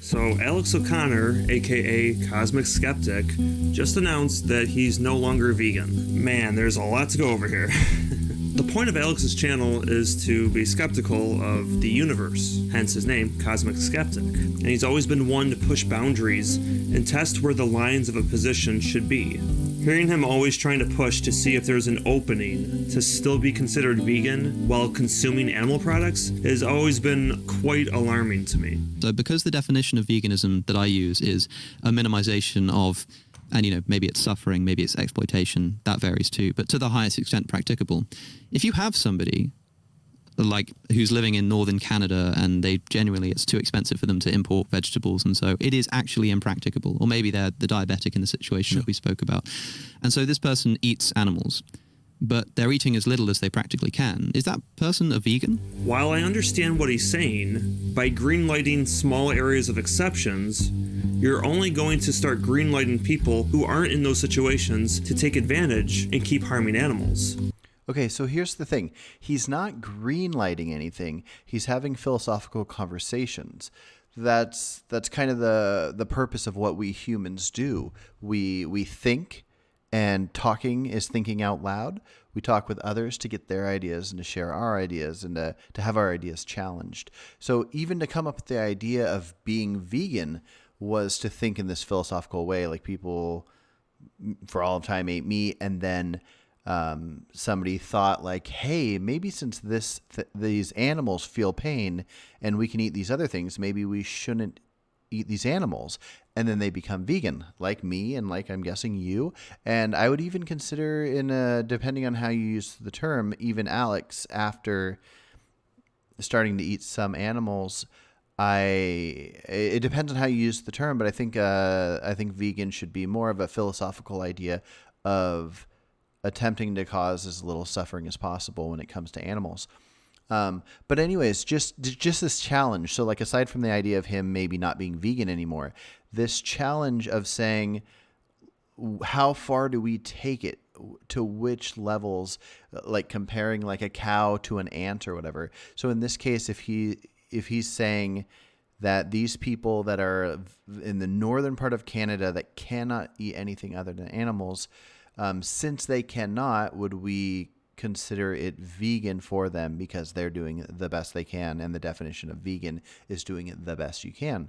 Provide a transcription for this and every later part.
So Alex O'Connor, aka Cosmic Skeptic, just announced that he's no longer vegan. Man, there's a lot to go over here. The point of Alex's channel is to be skeptical of the universe, hence his name, Cosmic Skeptic. And he's always been one to push boundaries and test where the lines of a position should be. Hearing him always trying to push to see if there's an opening to still be considered vegan while consuming animal products has always been quite alarming to me. So because the definition of veganism that I use is a minimization of, and maybe it's suffering, maybe it's exploitation, that varies too, but to the highest extent practicable. If you have somebody like who's living in northern Canada and it's too expensive for them to import vegetables, and so it is actually impracticable, or maybe they're the diabetic in the situation that we spoke about, and so this person eats animals, but they're eating as little as they practically can. Is that person a vegan? While I understand what he's saying, by greenlighting small areas of exceptions, you're only going to start greenlighting people who aren't in those situations to take advantage and keep harming animals. Okay, so here's the thing. He's not greenlighting anything. He's having philosophical conversations. That's kind of the purpose of what we humans do. We think, and talking is thinking out loud. We talk with others to get their ideas and to share our ideas and to have our ideas challenged. So even to come up with the idea of being vegan was to think in this philosophical way, like people for all of time ate meat, and then somebody thought like, hey, maybe since these animals feel pain and we can eat these other things, maybe we shouldn't eat these animals. And then they become vegan, like me and like I'm guessing you. And I would even consider, depending on how you use the term, even Alex, after starting to eat some animals. It depends on how you use the term, but I think vegan should be more of a philosophical idea of attempting to cause as little suffering as possible when it comes to animals. But anyways, just this challenge. So like, aside from the idea of him maybe not being vegan anymore, this challenge of saying, how far do we take it? To which levels, like comparing like a cow to an ant or whatever. So in this case, if he's saying that these people that are in the northern part of Canada that cannot eat anything other than animals, since they cannot, would we consider it vegan for them because they're doing the best they can, and the definition of vegan is doing it the best you can?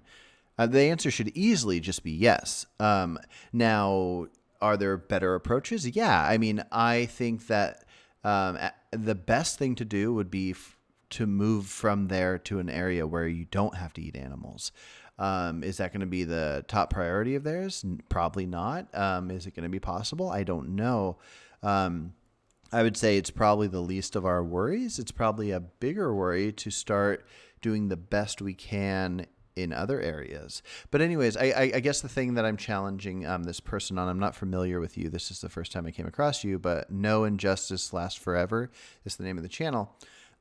The answer should easily just be yes. Now, are there better approaches? Yeah. I mean, I think that the best thing to do would be to move from there to an area where you don't have to eat animals. Is that going to be the top priority of theirs? Probably not. Is it going to be possible? I don't know. I would say it's probably the least of our worries. It's probably a bigger worry to start doing the best we can in other areas. But anyways, I guess the thing that I'm challenging this person on, I'm not familiar with you. This is the first time I came across you, but No Injustice Lasts Forever is the name of the channel.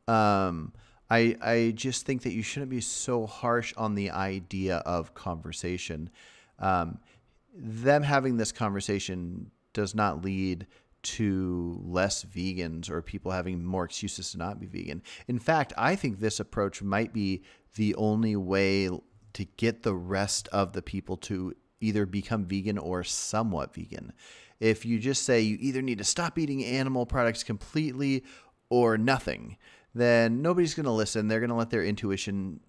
I just think that you shouldn't be so harsh on the idea of conversation. Them having this conversation does not lead to less vegans or people having more excuses to not be vegan. In fact, I think this approach might be the only way to get the rest of the people to either become vegan or somewhat vegan. If you just say you either need to stop eating animal products completely or nothing, then nobody's going to listen. They're going to let their intuition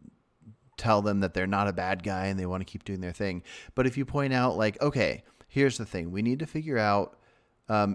tell them that they're not a bad guy and they want to keep doing their thing. But if you point out like, okay, here's the thing. We need to figure out,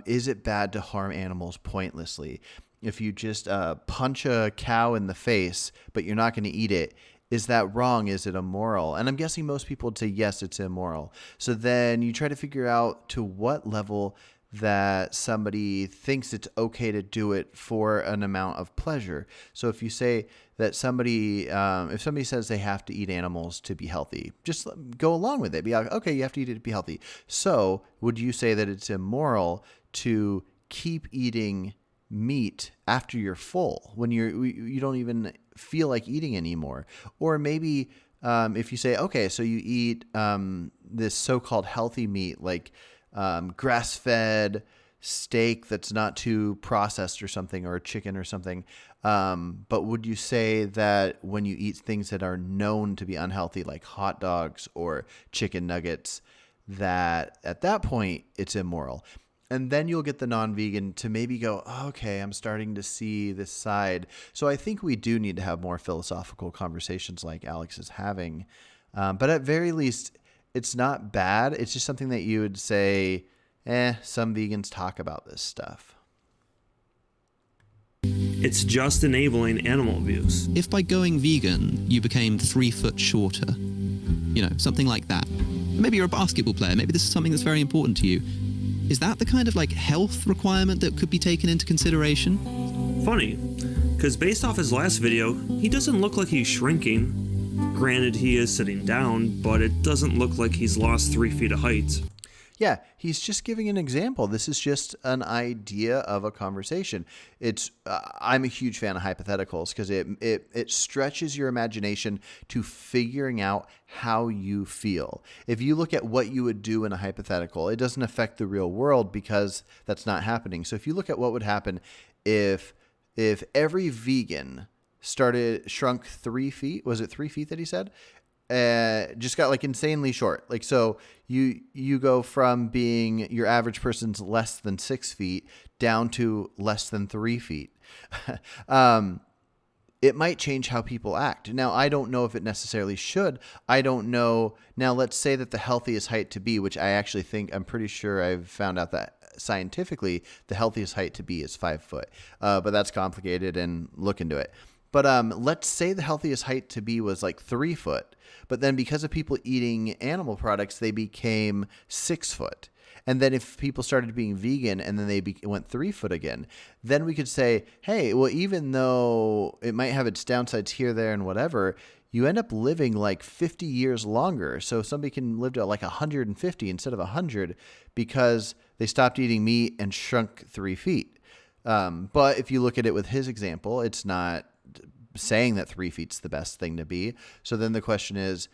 is it bad to harm animals pointlessly? If you just punch a cow in the face, but you're not going to eat it, is that wrong? Is it immoral? And I'm guessing most people would say, yes, it's immoral. So then you try to figure out to what level that somebody thinks it's okay to do it for an amount of pleasure. So if you say that somebody, if somebody says they have to eat animals to be healthy, just go along with it. Be like, okay, you have to eat it to be healthy. So would you say that it's immoral to keep eating meat after you're full when you don't even feel like eating anymore? Or maybe if you say, okay, so you eat this so-called healthy meat, like grass-fed steak that's not too processed or something, or chicken or something, But would you say that when you eat things that are known to be unhealthy, like hot dogs or chicken nuggets, that at that point it's immoral? And then you'll get the non-vegan to maybe go, oh, okay, I'm starting to see this side. So I think we do need to have more philosophical conversations like Alex is having. But at very least, it's not bad. It's just something that you would say, some vegans talk about this stuff. It's just enabling animal abuse. If by going vegan, you became 3 foot shorter, something like that. Maybe you're a basketball player. Maybe this is something that's very important to you. Is that the kind of health requirement that could be taken into consideration? Funny, because based off his last video, he doesn't look like he's shrinking. Granted, he is sitting down, but it doesn't look like he's lost 3 feet of height. Yeah, he's just giving an example. This is just an idea of a conversation. I'm a huge fan of hypotheticals because it stretches your imagination to figuring out how you feel. If you look at what you would do in a hypothetical, it doesn't affect the real world because that's not happening. So if you look at what would happen if every vegan shrunk 3 feet, was it 3 feet that he said? Just got insanely short. So you go from being your average person's less than 6 feet down to less than 3 feet. It might change how people act. Now, I don't know if it necessarily should. I don't know. Now, let's say that the healthiest height to be, which I'm pretty sure I've found out that scientifically the healthiest height to be is 5 foot. But that's complicated and look into it. But let's say the healthiest height to be was 3 foot. But then because of people eating animal products, they became 6 foot. And then if people started being vegan and then they went 3 foot again, then we could say, hey, well, even though it might have its downsides here, there, and whatever, you end up living 50 years longer. So somebody can live to 150 instead of 100 because they stopped eating meat and shrunk 3 feet. But if you look at it with his example, it's not saying that 3 feet's the best thing to be. So then the question is,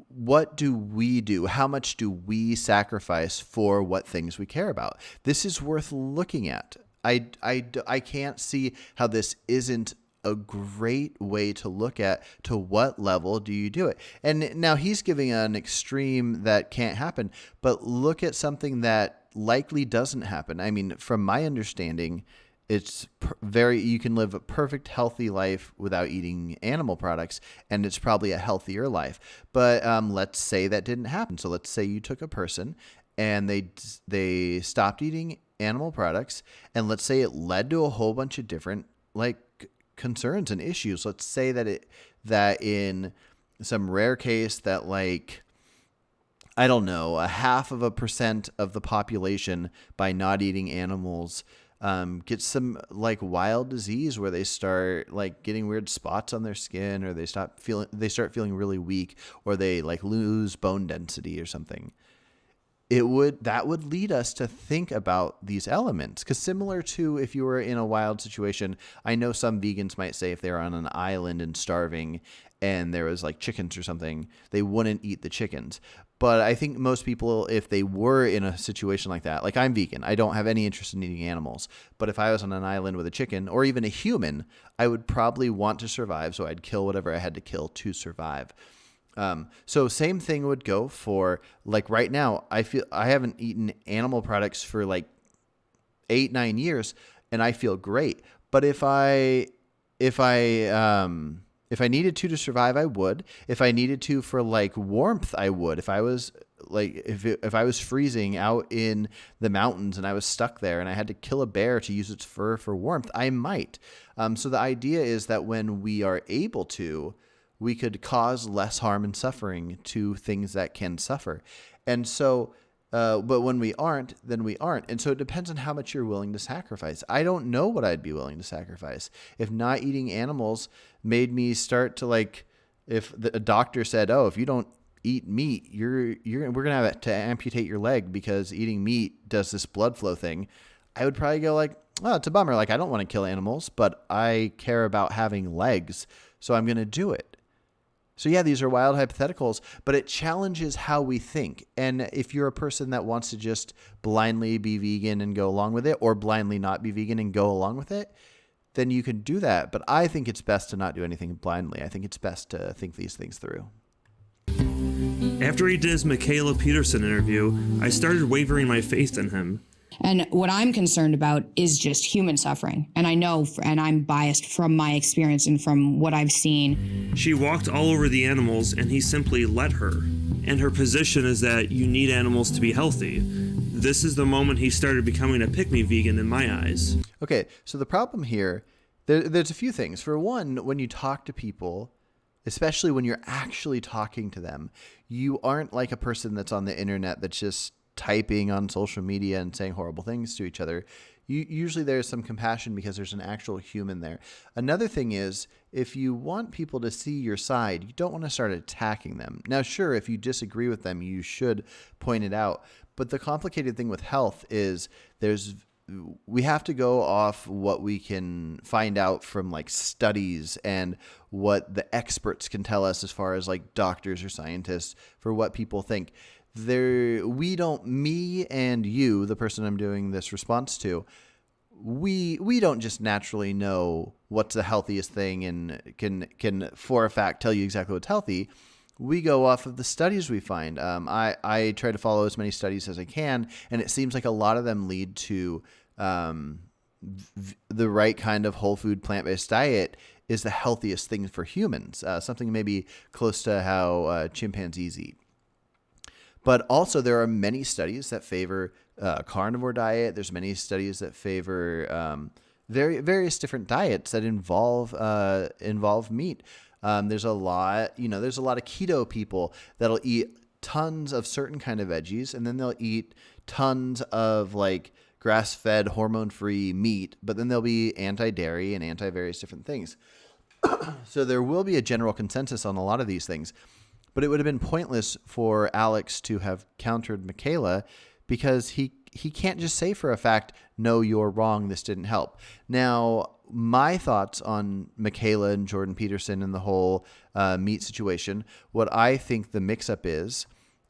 what do we do? How much do we sacrifice for what things we care about? This is worth looking at. I can't see how this isn't a great way to look at to what level do you do it. And now he's giving an extreme that can't happen, but look at something that likely doesn't happen. I mean, from my understanding, it's you can live a perfect healthy life without eating animal products, and it's probably a healthier life. But let's say that didn't happen. So let's say you took a person and they stopped eating animal products, and let's say it led to a whole bunch of different concerns and issues. Let's say that in some rare case that I don't know, 0.5% of the population by not eating animals get some wild disease where they start getting weird spots on their skin, or they start feeling really weak, or they lose bone density or something. That would lead us to think about these elements, because similar to if you were in a wild situation, I know some vegans might say if they're on an island and starving and there was chickens or something, they wouldn't eat the chickens. But I think most people, if they were in a situation like that, I'm vegan, I don't have any interest in eating animals. But if I was on an island with a chicken or even a human, I would probably want to survive. So I'd kill whatever I had to kill to survive. So same thing would go for right now. I feel I haven't eaten animal products for 8-9 years, and I feel great. But if I needed to survive, I would. If I needed to for warmth, I would. If I was if I was freezing out in the mountains and I was stuck there and I had to kill a bear to use its fur for warmth, I might. So the idea is that when we are able to, we could cause less harm and suffering to things that can suffer. And so, but when we aren't, then we aren't. And so it depends on how much you're willing to sacrifice. I don't know what I'd be willing to sacrifice. If not eating animals made me start to if a doctor said, oh, if you don't eat meat, we're going to have to amputate your leg because eating meat does this blood flow thing, I would probably go oh, it's a bummer. I don't want to kill animals, but I care about having legs, so I'm going to do it. So yeah, these are wild hypotheticals, but it challenges how we think. And if you're a person that wants to just blindly be vegan and go along with it, or blindly not be vegan and go along with it, then you can do that. But I think it's best to not do anything blindly. I think it's best to think these things through. After he did his Michaela Peterson interview, I started wavering my faith in him. And what I'm concerned about is just human suffering. And I know, and I'm biased from my experience and from what I've seen. She walked all over the animals, and he simply let her. And her position is that you need animals to be healthy. This is the moment he started becoming a pick-me vegan in my eyes. Okay, so the problem here, there's a few things. For one, when you talk to people, especially when you're actually talking to them, you aren't like a person that's on the internet that's just typing on social media and saying horrible things to each other. Usually there's some compassion because there's an actual human there. Another thing is, if you want people to see your side, you don't want to start attacking them. Now, sure, if you disagree with them, you should point it out. But the complicated thing with health is we have to go off what we can find out from like studies and what the experts can tell us as far as like doctors or scientists for what people think. Me and you, the person I'm doing this response to, we don't just naturally know what's the healthiest thing and can for a fact tell you exactly what's healthy. We go off of the studies we find. I try to follow as many studies as I can, and it seems like a lot of them lead to the right kind of whole food plant-based diet is the healthiest thing for humans, something maybe close to how chimpanzees eat. But also there are many studies that favor carnivore diet. There's many studies that favor various different diets that involve meat. There's a lot of keto people that'll eat tons of certain kind of veggies, and then they'll eat tons of like grass-fed, hormone-free meat, but then they'll be anti-dairy and anti-various different things. So there will be a general consensus on a lot of these things. But it would have been pointless for Alex to have countered Michaela because he can't just say for a fact, no, you're wrong, this didn't help. Now, my thoughts on Michaela and Jordan Peterson and the whole meat situation, what I think the mix-up is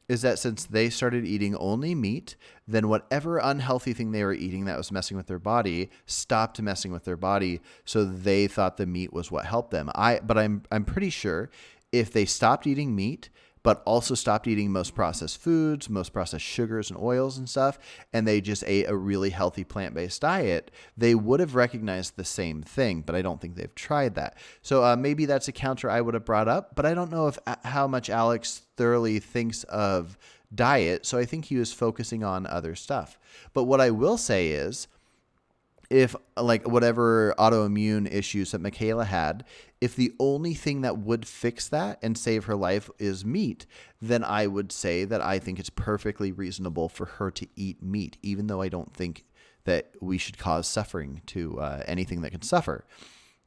that since they started eating only meat, then whatever unhealthy thing they were eating that was messing with their body stopped messing with their body, so they thought the meat was what helped them. But I'm pretty sure if they stopped eating meat, but also stopped eating most processed foods, most processed sugars and oils and stuff, and they just ate a really healthy plant-based diet, they would have recognized the same thing, but I don't think they've tried that. So maybe that's a counter I would have brought up, but I don't know how much Alex thoroughly thinks of diet, so I think he was focusing on other stuff. But what I will say is, if like whatever autoimmune issues that Michaela had, if the only thing that would fix that and save her life is meat, then I would say that I think it's perfectly reasonable for her to eat meat, even though I don't think that we should cause suffering to anything that can suffer.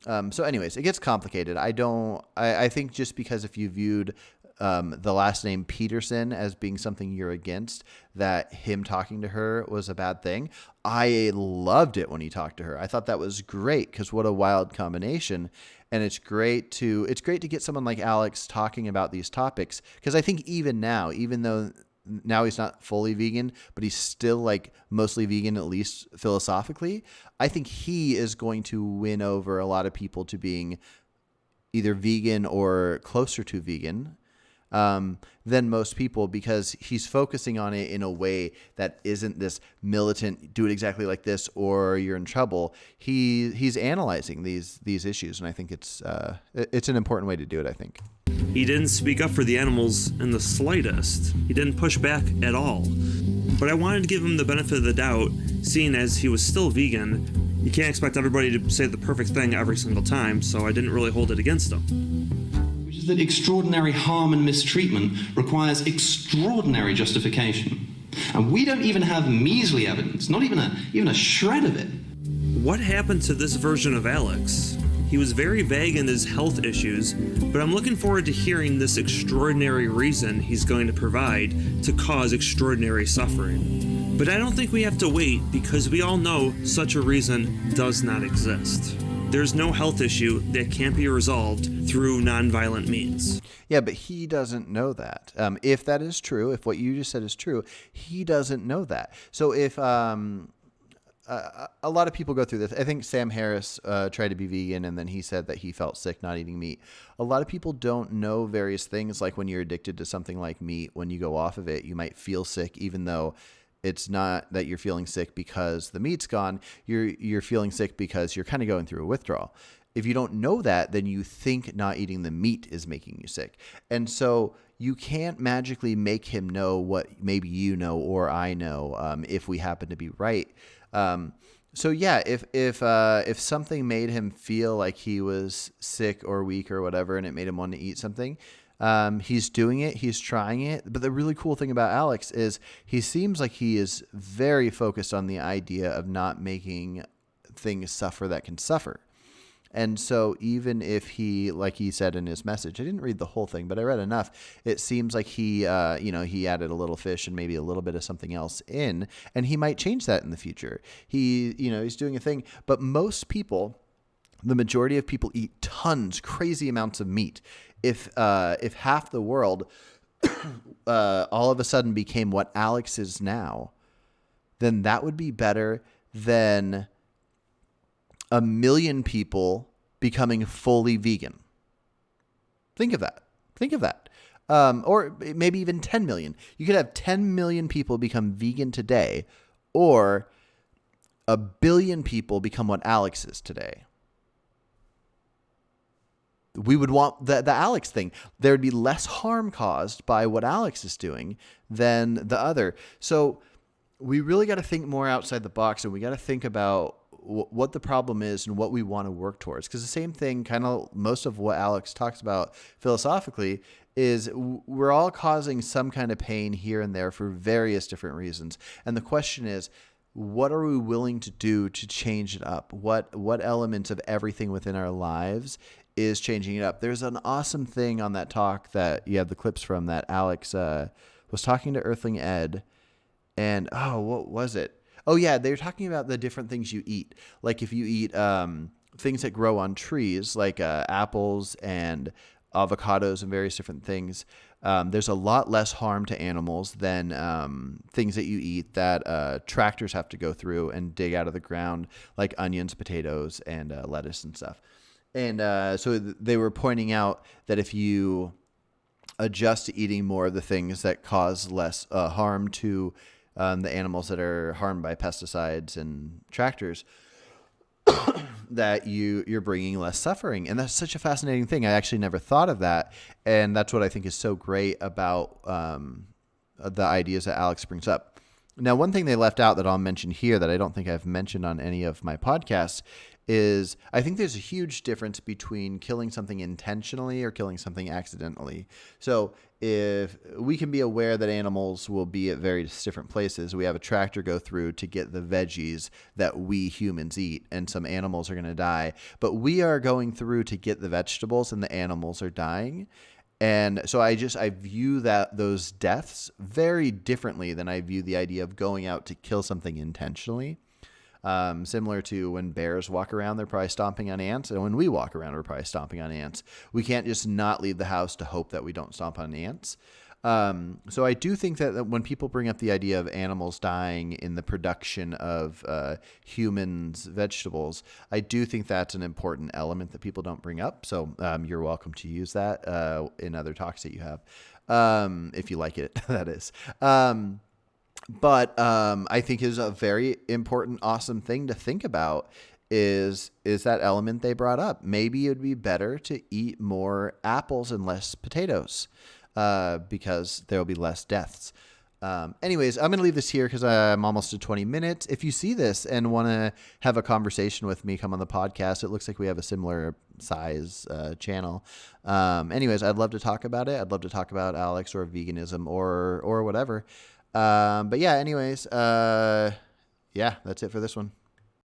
So anyways, it gets complicated. I think just because if you viewed the last name Peterson as being something you're against, that him talking to her was a bad thing. I loved it when he talked to her. I thought that was great because what a wild combination. And it's great to get someone like Alex talking about these topics, because I think even now, even though now he's not fully vegan, but he's still like mostly vegan, at least philosophically, I think he is going to win over a lot of people to being either vegan or closer to vegan than most people, because he's focusing on it in a way that isn't this militant, do it exactly like this or you're in trouble. He's analyzing these issues, and I think it's an important way to do it, I think. He didn't speak up for the animals in the slightest. He didn't push back at all. But I wanted to give him the benefit of the doubt, seeing as he was still vegan. You can't expect everybody to say the perfect thing every single time, so I didn't really hold it against him. That extraordinary harm and mistreatment requires extraordinary justification. And we don't even have measly evidence, not even a shred of it. What happened to this version of Alex? He was very vague in his health issues, but I'm looking forward to hearing this extraordinary reason he's going to provide to cause extraordinary suffering. But I don't think we have to wait, because we all know such a reason does not exist. There's no health issue that can't be resolved through nonviolent means. Yeah, but he doesn't know that. If that is true, if what you just said is true, he doesn't know that. So if a lot of people go through this. I think Sam Harris tried to be vegan, and then he said that he felt sick not eating meat. A lot of people don't know various things, like when you're addicted to something like meat, when you go off of it, you might feel sick, even though it's not that you're feeling sick because the meat's gone. You're feeling sick because you're kind of going through a withdrawal. If you don't know that, then you think not eating the meat is making you sick. And so you can't magically make him know what maybe you know or I know, if we happen to be right. So yeah, if something made him feel like he was sick or weak or whatever, and it made him want to eat something, he's doing it, he's trying it. But the really cool thing about Alex is he seems like he is very focused on the idea of not making things suffer that can suffer. And so even if he, like he said in his message, I didn't read the whole thing, but I read enough. It seems like he, he added a little fish and maybe a little bit of something else in, and he might change that in the future. He's doing a thing, but most people, the majority of people eat tons, crazy amounts of meat. If half the world all of a sudden became what Alex is now, then that would be better than 1 million people becoming fully vegan. Think of that. Or maybe even 10 million. You could have 10 million people become vegan today, or 1 billion people become what Alex is today. We would want the Alex thing. There would be less harm caused by what Alex is doing than the other. So we really got to think more outside the box, and we got to think about what the problem is and what we want to work towards. Because the same thing, kind of most of what Alex talks about philosophically, is we're all causing some kind of pain here and there for various different reasons. And the question is, what are we willing to do to change it up? What elements of everything within our lives is changing it up? There's an awesome thing on that talk that you have the clips from, that Alex was talking to Earthling Ed. And, what was it? Oh, yeah, they were talking about the different things you eat. Like if you eat things that grow on trees, like apples and avocados and various different things, there's a lot less harm to animals than things that you eat that tractors have to go through and dig out of the ground, like onions, potatoes, and lettuce and stuff. And so they were pointing out that if you adjust to eating more of the things that cause less harm to the animals that are harmed by pesticides and tractors, that you're bringing less suffering. And that's such a fascinating thing. I actually never thought of that. And that's what I think is so great about the ideas that Alex brings up. Now, one thing they left out that I'll mention here that I don't think I've mentioned on any of my podcasts is I think there's a huge difference between killing something intentionally or killing something accidentally. So if we can be aware that animals will be at various different places, we have a tractor go through to get the veggies that we humans eat, and some animals are going to die, but we are going through to get the vegetables and the animals are dying. And so I view those deaths very differently than I view the idea of going out to kill something intentionally. Similar to when bears walk around, they're probably stomping on ants. And when we walk around, we're probably stomping on ants. We can't just not leave the house to hope that we don't stomp on ants. So I do think that when people bring up the idea of animals dying in the production of humans' vegetables, I do think that's an important element that people don't bring up. So you're welcome to use that in other talks that you have, if you like it, that is. But I think is a very important, awesome thing to think about is that element they brought up. Maybe it would be better to eat more apples and less potatoes because there will be less deaths. Anyways, I'm going to leave this here because I'm almost at 20 minutes. If you see this and want to have a conversation with me, come on the podcast. It looks like we have a similar size channel. Anyways, I'd love to talk about it. I'd love to talk about Alex or veganism or whatever. But yeah, anyways, that's it for this one.